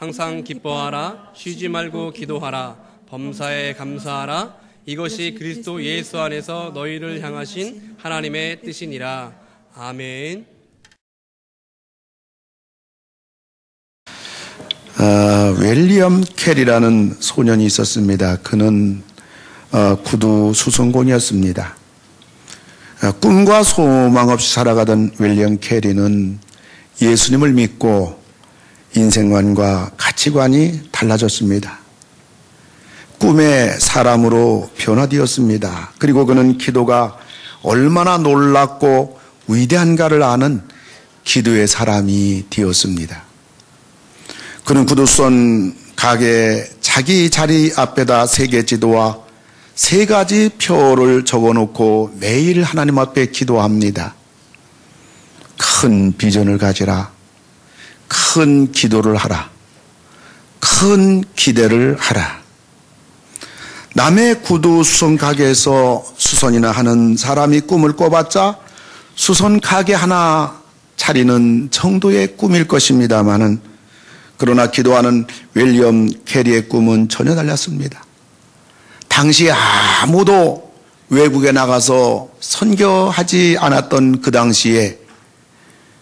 항상 기뻐하라. 쉬지 말고 기도하라. 범사에 감사하라. 이것이 그리스도 예수 안에서 너희를 향하신 하나님의 뜻이니라. 아멘. 윌리엄 캐리라는 소년이 있었습니다. 그는 구두 수선공이었습니다. 꿈과 소망 없이 살아가던 윌리엄 캐리는 예수님을 믿고 인생관과 가치관이 달라졌습니다. 꿈의 사람으로 변화되었습니다. 그리고 그는 기도가 얼마나 놀랍고 위대한가를 아는 기도의 사람이 되었습니다. 그는 구두선 가게 자기 자리 앞에다 세계지도와 3가지 표를 적어놓고 매일 하나님 앞에 기도합니다. 큰 비전을 가지라. 큰 기도를 하라. 큰 기대를 하라. 남의 구두 수선 가게에서 수선이나 하는 사람이 꿈을 꿔봤자 수선 가게 하나 차리는 정도의 꿈일 것입니다마는, 그러나 기도하는 윌리엄 캐리의 꿈은 전혀 달랐습니다. 당시 아무도 외국에 나가서 선교하지 않았던 그 당시에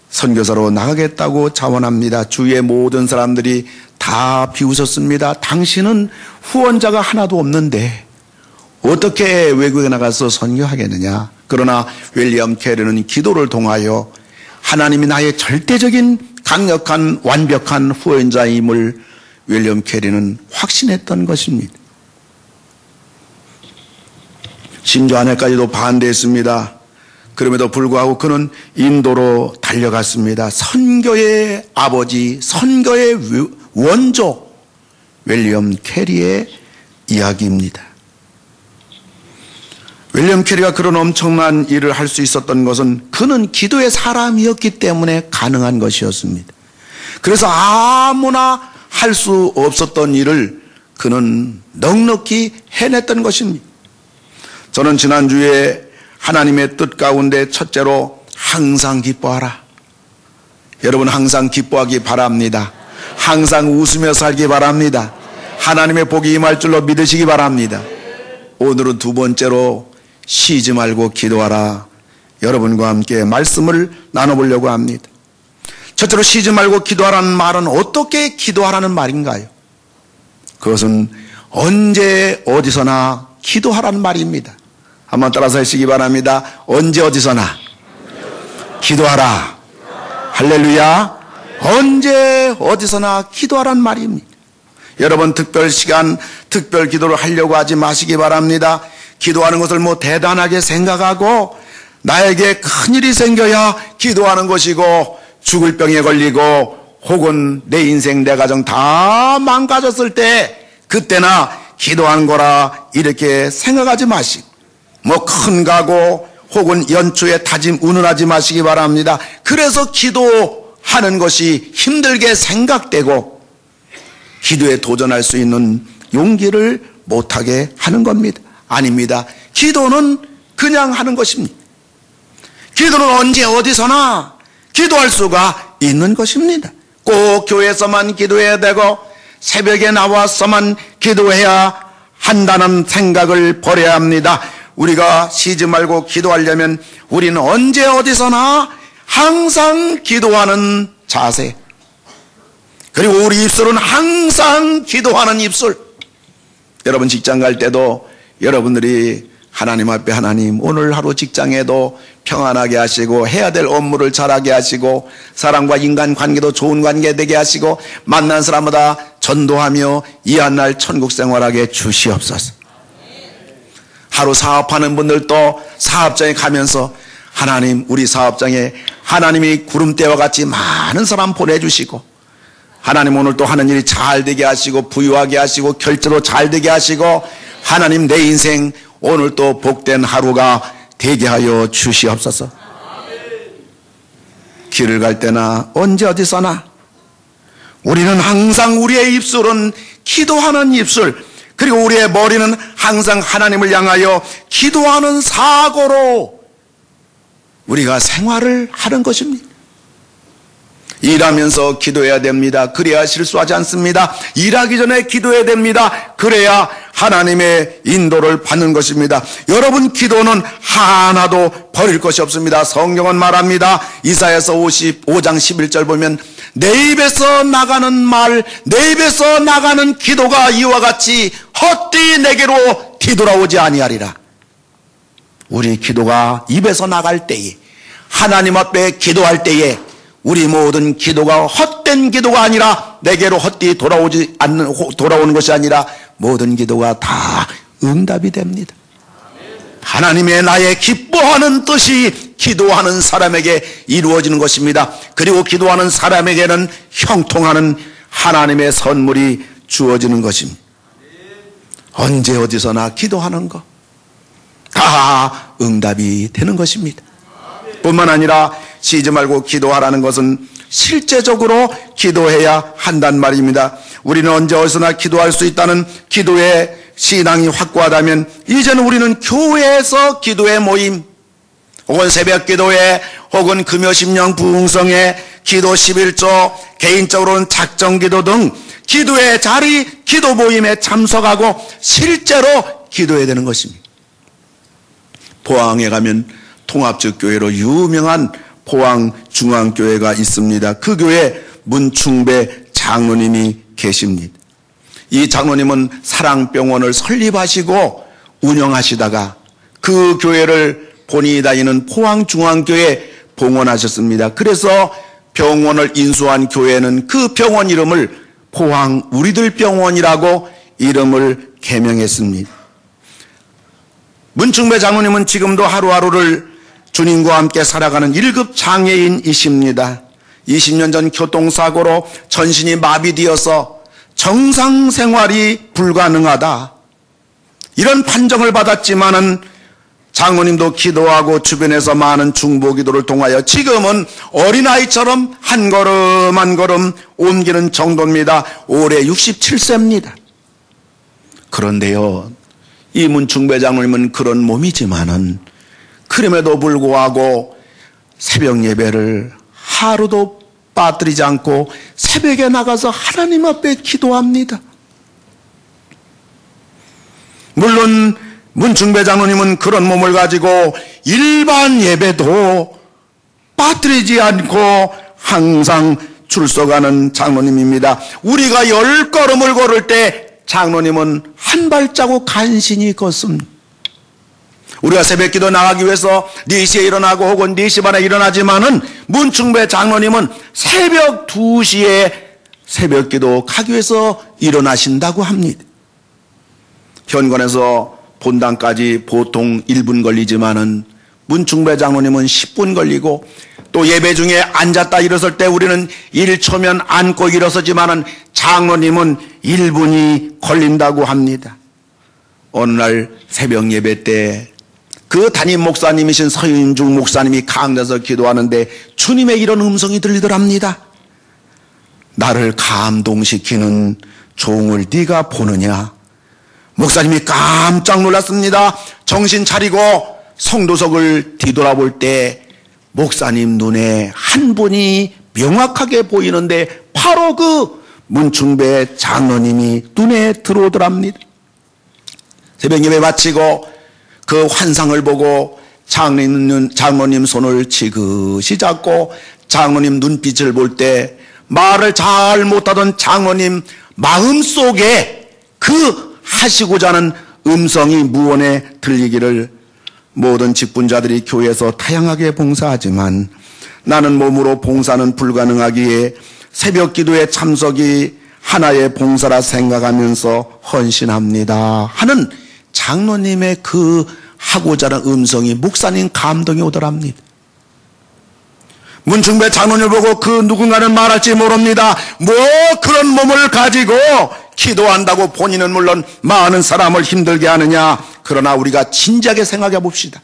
선교사로 나가겠다고 자원합니다. 주위의 모든 사람들이 다 비웃었습니다. 당신은 후원자가 하나도 없는데 어떻게 외국에 나가서 선교하겠느냐. 그러나 윌리엄 캐리는 기도를 통하여 하나님이 나의 절대적인 강력한 완벽한 후원자임을 윌리엄 캐리는 확신했던 것입니다. 심지어 아내까지도 반대했습니다. 그럼에도 불구하고 그는 인도로 달려갔습니다. 선교의 아버지, 선교의 원조 윌리엄 캐리의 이야기입니다. 윌리엄 캐리가 그런 엄청난 일을 할 수 있었던 것은 그는 기도의 사람이었기 때문에 가능한 것이었습니다. 그래서 아무나 할 수 없었던 일을 그는 넉넉히 해냈던 것입니다. 저는 지난주에 하나님의 뜻 가운데 첫째로 항상 기뻐하라. 여러분 항상 기뻐하기 바랍니다. 항상 웃으며 살기 바랍니다. 하나님의 복이 임할 줄로 믿으시기 바랍니다. 오늘은 2번째로 쉬지 말고 기도하라. 여러분과 함께 말씀을 나눠보려고 합니다. 첫째로 쉬지 말고 기도하라는 말은 어떻게 기도하라는 말인가요? 그것은 언제 어디서나 기도하라는 말입니다. 한번 따라서 하시기 바랍니다. 언제 어디서나 기도하라. 할렐루야. 언제 어디서나 기도하라는 말입니다. 여러분 특별 시간, 특별 기도를 하려고 하지 마시기 바랍니다. 기도하는 것을 대단하게 생각하고 나에게 큰일이 생겨야 기도하는 것이고, 죽을 병에 걸리고 혹은 내 인생 내 가정 다 망가졌을 때 그때나 기도하는 거라 이렇게 생각하지 마시고, 큰 가고 혹은 연초에 다짐 운운하지 마시기 바랍니다. 그래서 기도하는 것이 힘들게 생각되고 기도에 도전할 수 있는 용기를 못하게 하는 겁니다. 아닙니다. 기도는 그냥 하는 것입니다. 기도는 언제 어디서나 기도할 수가 있는 것입니다. 꼭 교회에서만 기도해야 되고 새벽에 나와서만 기도해야 한다는 생각을 버려야 합니다. 우리가 쉬지 말고 기도하려면 우리는 언제 어디서나 항상 기도하는 자세, 그리고 우리 입술은 항상 기도하는 입술. 여러분 직장 갈 때도 여러분들이 하나님 앞에, 하나님 오늘 하루 직장에도 평안하게 하시고 해야 될 업무를 잘하게 하시고 사람과 인간관계도 좋은 관계 되게 하시고 만난 사람마다 전도하며 이한날 천국 생활하게 주시옵소서. 하루 사업하는 분들도 사업장에 가면서 하나님, 우리 사업장에 하나님이 구름대와 같이 많은 사람 보내주시고 하나님 오늘 또 하는 일이 잘 되게 하시고 부유하게 하시고 결제도 잘 되게 하시고 하나님 내 인생 오늘 또 복된 하루가 되게 하여 주시옵소서. 길을 갈 때나 언제 어디서나 우리는 항상 우리의 입술은 기도하는 입술, 그리고 우리의 머리는 항상 하나님을 향하여 기도하는 사고로 우리가 생활을 하는 것입니다. 일하면서 기도해야 됩니다. 그래야 실수하지 않습니다. 일하기 전에 기도해야 됩니다. 그래야 하나님의 인도를 받는 것입니다. 여러분, 기도는 하나도 버릴 것이 없습니다. 성경은 말합니다. 이사야서 55장 11절 보면 내 입에서 나가는 말, 내 입에서 나가는 기도가 이와 같이 헛되이 내게로 뒤돌아오지 아니하리라. 우리 기도가 입에서 나갈 때에, 하나님 앞에 기도할 때에 우리 모든 기도가 헛된 기도가 아니라 내게로 헛되이 돌아오는 것이 아니라 모든 기도가 다 응답이 됩니다. 하나님의 나의 기뻐하는 뜻이 기도하는 사람에게 이루어지는 것입니다. 그리고 기도하는 사람에게는 형통하는 하나님의 선물이 주어지는 것입니다. 언제 어디서나 기도하는 것 다 응답이 되는 것입니다. 뿐만 아니라 쉬지 말고 기도하라는 것은 실제적으로 기도해야 한단 말입니다. 우리는 언제 어디서나 기도할 수 있다는 기도의 신앙이 확고하다면 이제는 우리는 교회에서 기도의 모임 혹은 새벽 기도회 혹은 금요 심령 부흥성회 기도 11조 개인적으로는 작정 기도 등 기도의 자리 기도 모임에 참석하고 실제로 기도해야 되는 것입니다. 포항에 가면 통합적교회로 유명한 포항중앙교회가 있습니다. 그 교회 문충배 장로님이 계십니다. 이 장로님은 사랑병원을 설립하시고 운영하시다가 그 교회를 본인이 다니는 포항중앙교회에 봉헌하셨습니다. 그래서 병원을 인수한 교회는 그 병원 이름을 포항 우리들 병원이라고 이름을 개명했습니다. 문충배 장로님은 지금도 하루하루를 주님과 함께 살아가는 1급 장애인이십니다. 20년 전 교통사고로 전신이 마비되어서 정상 생활이 불가능하다, 이런 판정을 받았지만은 장로님도 기도하고 주변에서 많은 중보기도를 통하여 지금은 어린아이처럼 한 걸음 한 걸음 옮기는 정도입니다. 올해 67세입니다. 그런데요, 이 문충배 장로님은 그런 몸이지만은 그럼에도 불구하고 새벽 예배를 하루도 빠뜨리지 않고 새벽에 나가서 하나님 앞에 기도합니다. 물론 문충배 장로님은 그런 몸을 가지고 일반 예배도 빠뜨리지 않고 항상 출석하는 장로님입니다. 우리가 10걸음을 걸을 때 장로님은 한 발자국 간신히 걷습니다. 우리가 새벽기도 나가기 위해서 4시에 일어나고 혹은 4시 반에 일어나지만은 문충배 장로님은 새벽 2시에 새벽기도 가기 위해서 일어나신다고 합니다. 현관에서 본당까지 보통 1분 걸리지만은 문충배 장로님은 10분 걸리고, 또 예배 중에 앉았다 일어설 때 우리는 1초면 앉고 일어서지만은 장로님은 1분이 걸린다고 합니다. 어느 날 새벽 예배 때 그 담임 목사님이신 서윤중 목사님이 강단에서 기도하는데 주님의 이런 음성이 들리더랍니다. 나를 감동시키는 종을 네가 보느냐? 목사님이 깜짝 놀랐습니다. 정신 차리고 성도석을 뒤돌아볼 때 목사님 눈에 한 분이 명확하게 보이는데 바로 그 문충배 장로님이 눈에 들어오더랍니다. 새벽 예배 마치고 그 환상을 보고 장로님 손을 지그시 잡고 장로님 눈빛을 볼 때 말을 잘 못하던 장로님 마음속에 그 하시고자 하는 음성이 무언에 들리기를, 모든 직분자들이 교회에서 다양하게 봉사하지만 나는 몸으로 봉사는 불가능하기에 새벽 기도에 참석이 하나의 봉사라 생각하면서 헌신합니다 하는 장로님의 그 하고자 하는 음성이 목사님 감동이 오더랍니다. 문충배 장로님을 보고 그 누군가는 말할지 모릅니다. 뭐 그런 몸을 가지고 기도한다고 본인은 물론 많은 사람을 힘들게 하느냐. 그러나 우리가 진지하게 생각해 봅시다.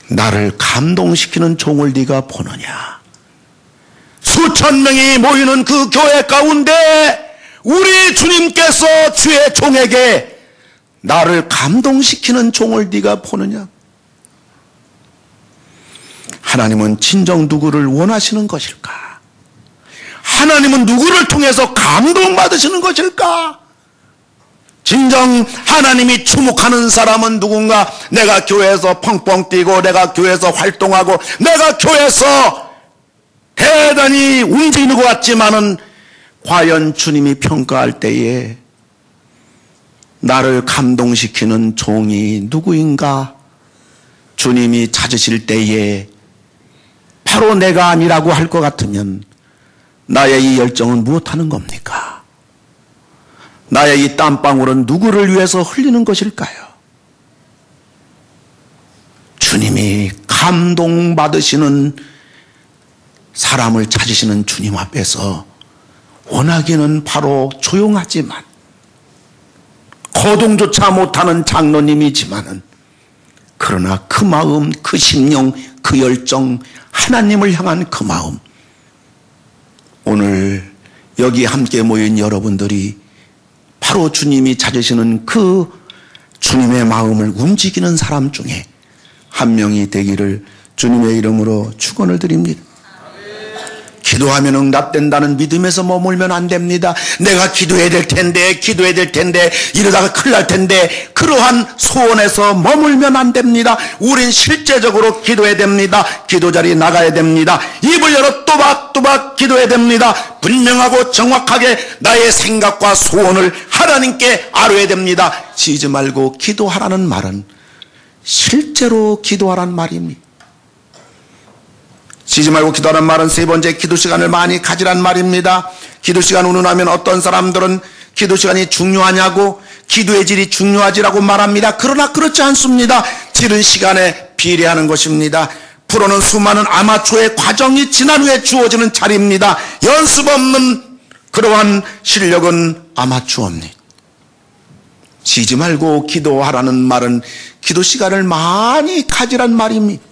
나를 감동시키는 종을 네가 보느냐. 수천 명이 모이는 그 교회 가운데 우리 주님께서 주의 종에게 나를 감동시키는 종을 네가 보느냐. 하나님은 진정 누구를 원하시는 것일까? 하나님은 누구를 통해서 감동받으시는 것일까? 진정 하나님이 주목하는 사람은 누군가? 내가 교회에서 펑펑 뛰고, 내가 교회에서 활동하고, 내가 교회에서 대단히 움직이는 것 같지만은 과연 주님이 평가할 때에 나를 감동시키는 종이 누구인가? 주님이 찾으실 때에 바로 내가 아니라고 할 것 같으면 나의 이 열정은 무엇하는 겁니까? 나의 이 땀방울은 누구를 위해서 흘리는 것일까요? 주님이 감동받으시는 사람을 찾으시는 주님 앞에서 원하기는 바로 조용하지만 거동조차 못하는 장로님이지만은 그러나 그 마음, 그 심령, 그 열정, 하나님을 향한 그 마음, 오늘 여기 함께 모인 여러분들이 바로 주님이 찾으시는 그 주님의 마음을 움직이는 사람 중에 한 명이 되기를 주님의 이름으로 축원을 드립니다. 기도하면 응답된다는 믿음에서 머물면 안 됩니다. 내가 기도해야 될 텐데 이러다가 큰일 날 텐데, 그러한 소원에서 머물면 안 됩니다. 우린 실제적으로 기도해야 됩니다. 기도 자리에 나가야 됩니다. 입을 열어 또박또박 기도해야 됩니다. 분명하고 정확하게 나의 생각과 소원을 하나님께 아뢰야 됩니다. 쉬지 말고 기도하라는 말은 실제로 기도하라는 말입니다. 쉬지 말고 기도하라는 말은 세 번째, 기도 시간을 많이 가지란 말입니다. 기도 시간 운운하면 어떤 사람들은 기도 시간이 중요하냐고, 기도의 질이 중요하지라고 말합니다. 그러나 그렇지 않습니다. 질은 시간에 비례하는 것입니다. 프로는 수많은 아마추어의 과정이 지난 후에 주어지는 자리입니다. 연습 없는 그러한 실력은 아마추어입니다. 쉬지 말고 기도하라는 말은 기도 시간을 많이 가지란 말입니다.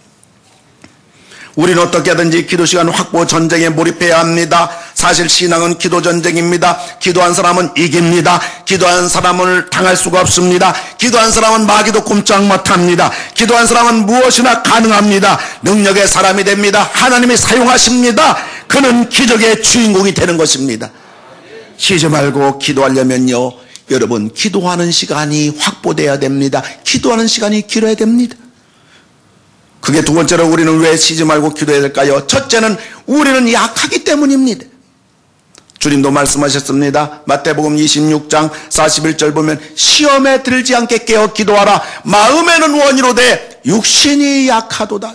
우리는 어떻게든지 기도 시간 확보 전쟁에 몰입해야 합니다. 사실 신앙은 기도 전쟁입니다. 기도한 사람은 이깁니다. 기도한 사람을 당할 수가 없습니다. 기도한 사람은 마귀도 꼼짝 못합니다. 기도한 사람은 무엇이나 가능합니다. 능력의 사람이 됩니다. 하나님이 사용하십니다. 그는 기적의 주인공이 되는 것입니다. 쉬지 말고 기도하려면요, 여러분, 기도하는 시간이 확보돼야 됩니다. 기도하는 시간이 길어야 됩니다. 그게 두 번째로 우리는 왜 쉬지 말고 기도해야 될까요? 첫째는 우리는 약하기 때문입니다. 주님도 말씀하셨습니다. 마태복음 26장 41절 보면 시험에 들지 않게 깨어 기도하라. 마음에는 원이로되 육신이 약하도다.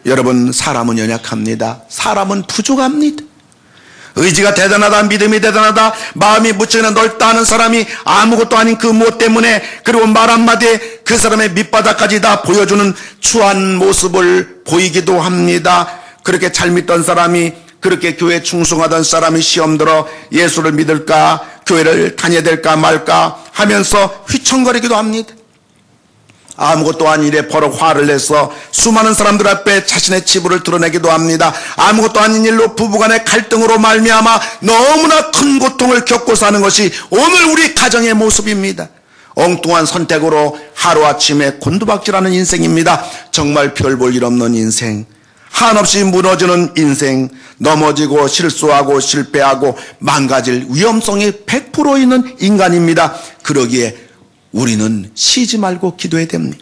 여러분, 사람은 연약합니다. 사람은 부족합니다. 의지가 대단하다, 믿음이 대단하다, 마음이 무척이나 넓다 하는 사람이 아무것도 아닌 그 무엇 때문에, 그리고 말 한마디에 그 사람의 밑바닥까지 다 보여주는 추한 모습을 보이기도 합니다. 그렇게 잘 믿던 사람이, 그렇게 교회에 충성하던 사람이 시험 들어 예수를 믿을까, 교회를 다녀야 될까 말까 하면서 휘청거리기도 합니다. 아무것도 아닌 일에 버럭 화를 내서 수많은 사람들 앞에 자신의 치부를 드러내기도 합니다. 아무것도 아닌 일로 부부간의 갈등으로 말미암아 너무나 큰 고통을 겪고 사는 것이 오늘 우리 가정의 모습입니다. 엉뚱한 선택으로 하루아침에 곤두박질하는 인생입니다. 정말 별 볼 일 없는 인생, 한없이 무너지는 인생, 넘어지고 실수하고 실패하고 망가질 위험성이 100% 있는 인간입니다. 그러기에 우리는 쉬지 말고 기도해야 됩니다.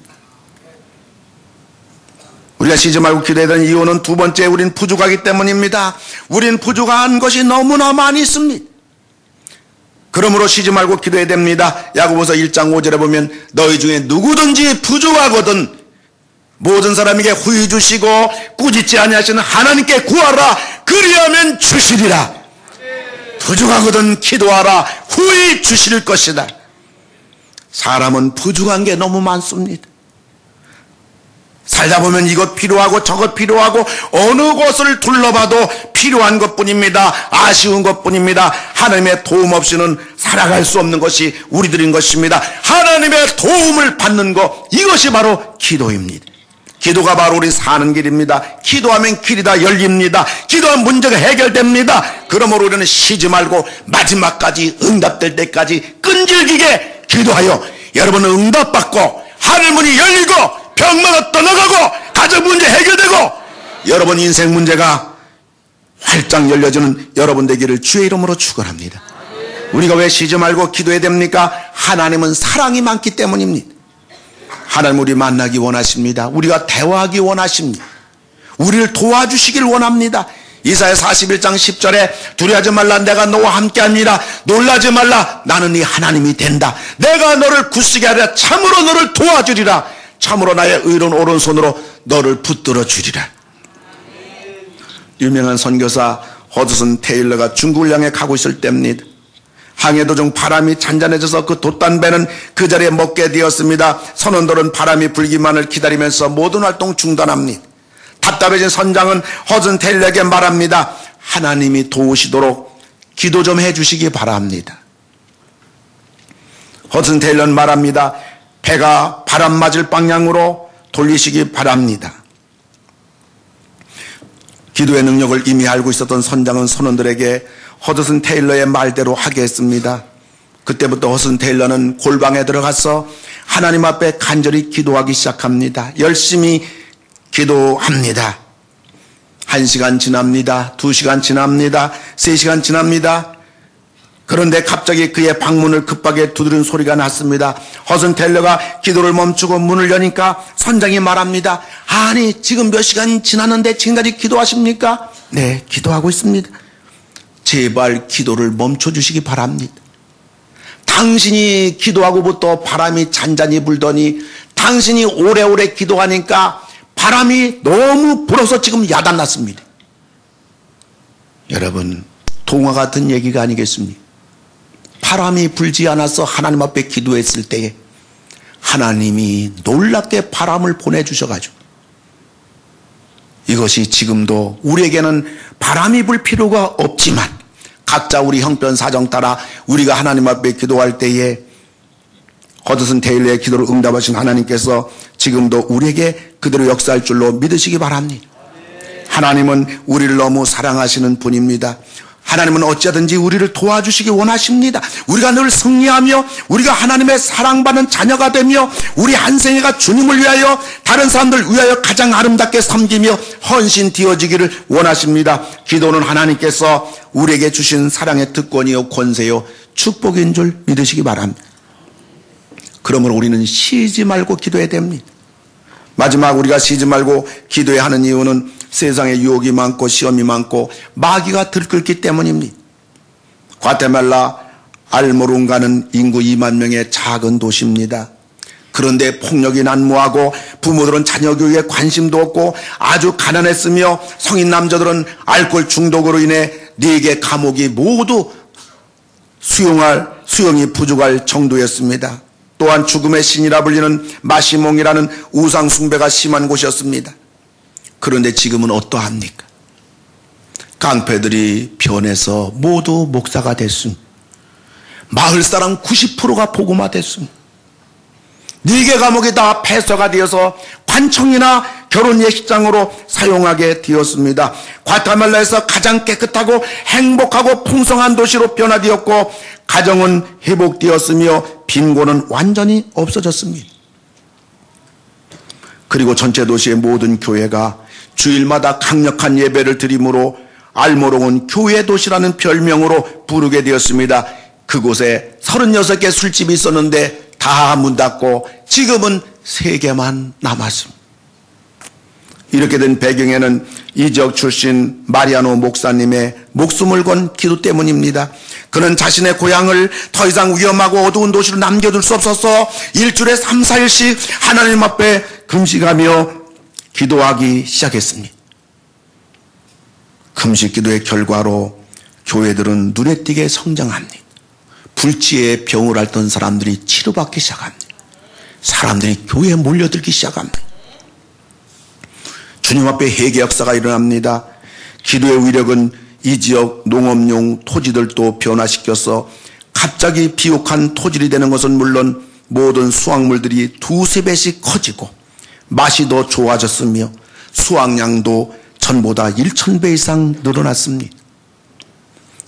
우리가 쉬지 말고 기도해야 되는 이유는 두 번째, 우린 부족하기 때문입니다. 우린 부족한 것이 너무나 많이 있습니다. 그러므로 쉬지 말고 기도해야 됩니다. 야고보서 1장 5절에 보면 너희 중에 누구든지 부족하거든 모든 사람에게 후히 주시고 꾸짖지 아니하시는 하나님께 구하라. 그리하면 주시리라. 부족하거든 기도하라. 후히 주실 것이다. 사람은 부족한 게 너무 많습니다. 살다 보면 이것 필요하고 저것 필요하고 어느 곳을 둘러봐도 필요한 것뿐입니다. 아쉬운 것뿐입니다. 하나님의 도움 없이는 살아갈 수 없는 것이 우리들인 것입니다. 하나님의 도움을 받는 것, 이것이 바로 기도입니다. 기도가 바로 우리 사는 길입니다. 기도하면 길이 다 열립니다. 기도하면 문제가 해결됩니다. 그러므로 우리는 쉬지 말고 마지막까지 응답될 때까지 끈질기게 기도하여 여러분은 응답받고 하늘문이 열리고 병마가 떠나가고 가정 문제 해결되고 여러분 인생 문제가 활짝 열려지는 여러분 되기를 주의 이름으로 축원합니다. 우리가 왜 쉬지 말고 기도해야 됩니까? 하나님은 사랑이 많기 때문입니다. 하나님 우리 만나기 원하십니다. 우리가 대화하기 원하십니다. 우리를 도와주시길 원합니다. 이사야 41장 10절에 두려워하지 말라 내가 너와 함께합니다. 놀라지 말라 나는 네 하나님이 된다. 내가 너를 굳세게 하리라. 참으로 너를 도와주리라. 참으로 나의 의로운 오른손으로 너를 붙들어 주리라. 유명한 선교사 허드슨 테일러가 중국을 향해 가고 있을 때입니다. 항해 도중 바람이 잔잔해져서 그 돛단배는 그 자리에 멎게 되었습니다. 선원들은 바람이 불기만을 기다리면서 모든 활동 중단합니다. 답답해진 선장은 허드슨 테일러에게 말합니다. 하나님이 도우시도록 기도 좀 해주시기 바랍니다. 허드슨 테일러는 말합니다. 배가 바람 맞을 방향으로 돌리시기 바랍니다. 기도의 능력을 이미 알고 있었던 선장은 선원들에게 허드슨 테일러의 말대로 하게 했습니다. 그때부터 허드슨 테일러는 골방에 들어가서 하나님 앞에 간절히 기도하기 시작합니다. 열심히 기도합니다. 1시간 지납니다. 2시간 지납니다. 3시간 지납니다. 그런데 갑자기 그의 방문을 급하게 두드리는 소리가 났습니다. 허드슨 테일러가 기도를 멈추고 문을 여니까 선장이 말합니다. 아니 지금 몇 시간 지났는데 지금까지 기도하십니까? 네, 기도하고 있습니다. 제발 기도를 멈춰주시기 바랍니다. 당신이 기도하고부터 바람이 잔잔히 불더니 당신이 오래오래 기도하니까 바람이 너무 불어서 지금 야단났습니다. 여러분 동화 같은 얘기가 아니겠습니까? 바람이 불지 않아서 하나님 앞에 기도했을 때에 하나님이 놀랍게 바람을 보내주셔가지고 이것이 지금도 우리에게는 바람이 불 필요가 없지만 각자 우리 형편 사정 따라 우리가 하나님 앞에 기도할 때에 허드슨 테일러의 기도를 응답하신 하나님께서 지금도 우리에게 그대로 역사할 줄로 믿으시기 바랍니다. 하나님은 우리를 너무 사랑하시는 분입니다. 하나님은 어찌하든지 우리를 도와주시기 원하십니다. 우리가 늘 승리하며 우리가 하나님의 사랑받는 자녀가 되며 우리 한 생애가 주님을 위하여 다른 사람들 위하여 가장 아름답게 섬기며 헌신 되어지기를 원하십니다. 기도는 하나님께서 우리에게 주신 사랑의 특권이요 권세요 축복인 줄 믿으시기 바랍니다. 그러므로 우리는 쉬지 말고 기도해야 됩니다. 마지막 우리가 쉬지 말고 기도해야 하는 이유는 세상에 유혹이 많고 시험이 많고 마귀가 들끓기 때문입니다. 과테말라 알모룬가는 인구 2만 명의 작은 도시입니다. 그런데 폭력이 난무하고 부모들은 자녀 교육에 관심도 없고 아주 가난했으며 성인 남자들은 알코올 중독으로 인해 4개 감옥이 모두 수용이 부족할 정도였습니다. 또한 죽음의 신이라 불리는 마시몽이라는 우상 숭배가 심한 곳이었습니다. 그런데 지금은 어떠합니까? 깡패들이 변해서 모두 목사가 됐습니다. 마을 사람 90%가 복음화 됐습니다. 4개 감옥이 다 폐쇄가 되어서 관청이나 결혼 예식장으로 사용하게 되었습니다. 과테말라에서 가장 깨끗하고 행복하고 풍성한 도시로 변화되었고 가정은 회복되었으며 빈곤은 완전히 없어졌습니다. 그리고 전체 도시의 모든 교회가 주일마다 강력한 예배를 드림으로 알모롱은 교회 도시라는 별명으로 부르게 되었습니다. 그곳에 36개 술집이 있었는데 다 문 닫고 지금은 3개만 남았습니다. 이렇게 된 배경에는 이 지역 출신 마리아노 목사님의 목숨을 건 기도 때문입니다. 그는 자신의 고향을 더 이상 위험하고 어두운 도시로 남겨둘 수 없어서 일주일에 3, 4일씩 하나님 앞에 금식하며 기도하기 시작했습니다. 금식 기도의 결과로 교회들은 눈에 띄게 성장합니다. 불치의 병을 앓던 사람들이 치료받기 시작합니다. 사람들이 교회에 몰려들기 시작합니다. 주님 앞에 회개 역사가 일어납니다. 기도의 위력은 이 지역 농업용 토지들도 변화시켜서 갑자기 비옥한 토질이 되는 것은 물론 모든 수확물들이 2-3배씩 커지고 맛이 더 좋아졌으며 수확량도 전보다 1000배 이상 늘어났습니다.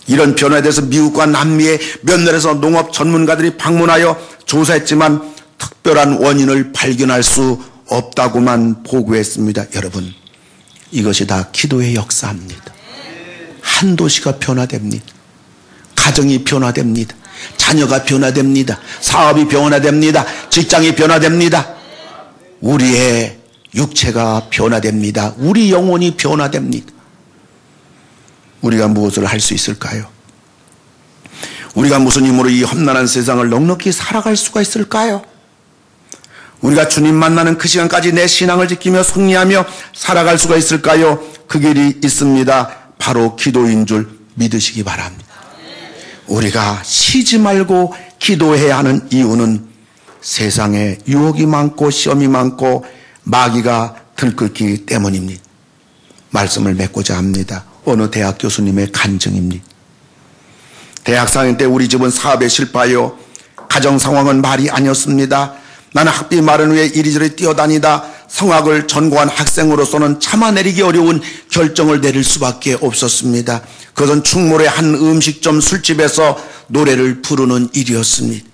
이런 변화에 대해서 미국과 남미의 몇 나라에서 농업 전문가들이 방문하여 조사했지만 특별한 원인을 발견할 수 없다고만 보고했습니다. 여러분, 이것이 다 기도의 역사입니다. 한 도시가 변화됩니다. 가정이 변화됩니다. 자녀가 변화됩니다. 사업이 변화됩니다. 직장이 변화됩니다. 우리의 육체가 변화됩니다. 우리 영혼이 변화됩니다. 우리가 무엇을 할 수 있을까요? 우리가 무슨 힘으로 이 험난한 세상을 넉넉히 살아갈 수가 있을까요? 우리가 주님 만나는 그 시간까지 내 신앙을 지키며 승리하며 살아갈 수가 있을까요? 그 길이 있습니다. 바로 기도인 줄 믿으시기 바랍니다. 우리가 쉬지 말고 기도해야 하는 이유는 세상에 유혹이 많고 시험이 많고 마귀가 들끓기 때문입니다. 말씀을 맺고자 합니다. 어느 대학 교수님의 간증입니다. 대학 4학년 때 우리 집은 사업에 실패하여 가정 상황은 말이 아니었습니다. 나는 학비 마련 후에 이리저리 뛰어다니다 성악을 전공한 학생으로서는 참아내리기 어려운 결정을 내릴 수밖에 없었습니다. 그것은 충무로의 한 음식점 술집에서 노래를 부르는 일이었습니다.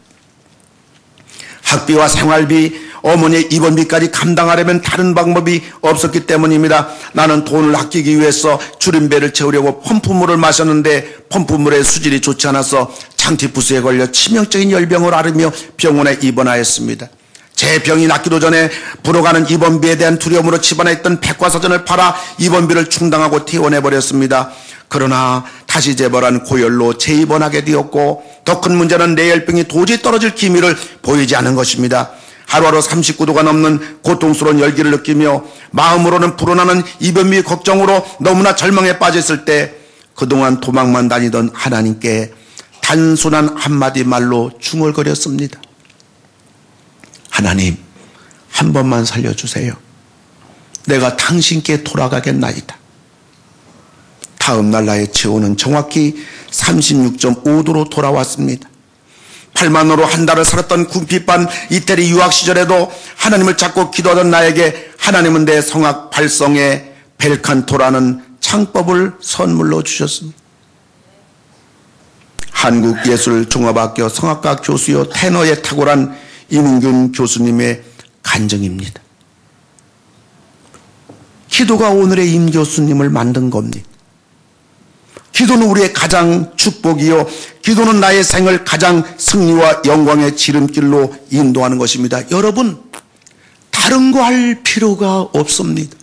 학비와 생활비, 어머니의 입원비까지 감당하려면 다른 방법이 없었기 때문입니다. 나는 돈을 아끼기 위해서 줄임배를 채우려고 펌프물을 마셨는데 펌프물의 수질이 좋지 않아서 장티푸스에 걸려 치명적인 열병을 앓으며 병원에 입원하였습니다. 제 병이 낫기도 전에 불어가는 입원비에 대한 두려움으로 집안에 있던 백과사전을 팔아 입원비를 충당하고 퇴원해버렸습니다. 그러나 다시 재발한 고열로 재입원하게 되었고 더 큰 문제는 내 열병이 도저히 떨어질 기미를 보이지 않은 것입니다. 하루하루 39도가 넘는 고통스러운 열기를 느끼며 마음으로는 불어나는 입원비 걱정으로 너무나 절망에 빠졌을 때 그동안 도망만 다니던 하나님께 단순한 한마디 말로 중얼거렸습니다. 하나님, 한 번만 살려주세요. 내가 당신께 돌아가겠나이다. 다음 날 나의 체온은 정확히 36.5도로 돌아왔습니다. 8만원으로 한 달을 살았던 군핍반 이태리 유학 시절에도 하나님을 찾고 기도하던 나에게 하나님은 내 성악 발성에 벨칸토라는 창법을 선물로 주셨습니다. 한국예술종합학교 성악가 교수요 테너에 탁월한 이문균 교수님의 간증입니다. 기도가 오늘의 임 교수님을 만든 겁니다. 기도는 우리의 가장 축복이요, 기도는 나의 생을 가장 승리와 영광의 지름길로 인도하는 것입니다. 여러분, 다른 거 할 필요가 없습니다.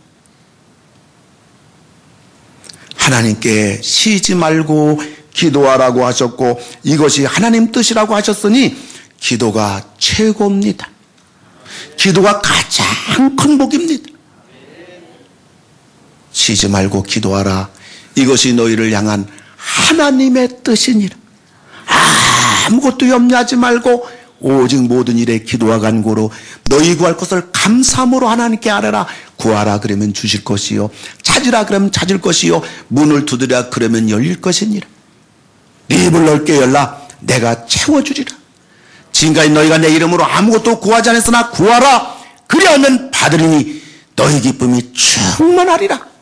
하나님께 쉬지 말고 기도하라고 하셨고 이것이 하나님 뜻이라고 하셨으니 기도가 최고입니다. 기도가 가장 큰 복입니다. 쉬지 말고 기도하라. 이것이 너희를 향한 하나님의 뜻이니라. 아무것도 염려하지 말고 오직 모든 일에 기도와 간구로 너희 구할 것을 감사함으로 하나님께 아뢰라. 구하라 그러면 주실 것이요, 찾으라 그러면 찾을 것이요, 문을 두드리라 그러면 열릴 것이니라. 네 입을 넓게 열라. 내가 채워주리라. 지금까지 너희가 내 이름으로 아무것도 구하지 않았으나 구하라. 그리하면 받으리니 너희 기쁨이 충만하리라.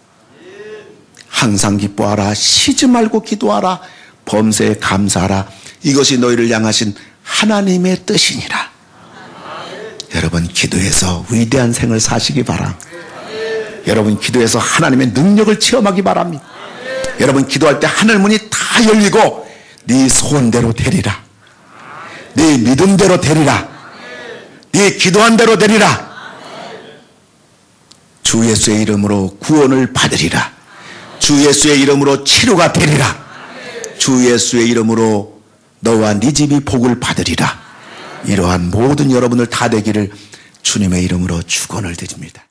항상 기뻐하라. 쉬지 말고 기도하라. 범사에 감사하라. 이것이 너희를 향하신 하나님의 뜻이니라. 여러분, 기도해서 위대한 생을 사시기 바랍니다. 여러분, 기도해서 하나님의 능력을 체험하기 바랍니다. 여러분, 기도할 때 하늘 문이 다 열리고 네 소원대로 되리라. 네 믿음대로 되리라. 네 기도한 대로 되리라. 주 예수의 이름으로 구원을 받으리라. 주 예수의 이름으로 치료가 되리라. 주 예수의 이름으로 너와 네 집이 복을 받으리라. 이러한 모든 여러분들 다 되기를 주님의 이름으로 축원을 드립니다.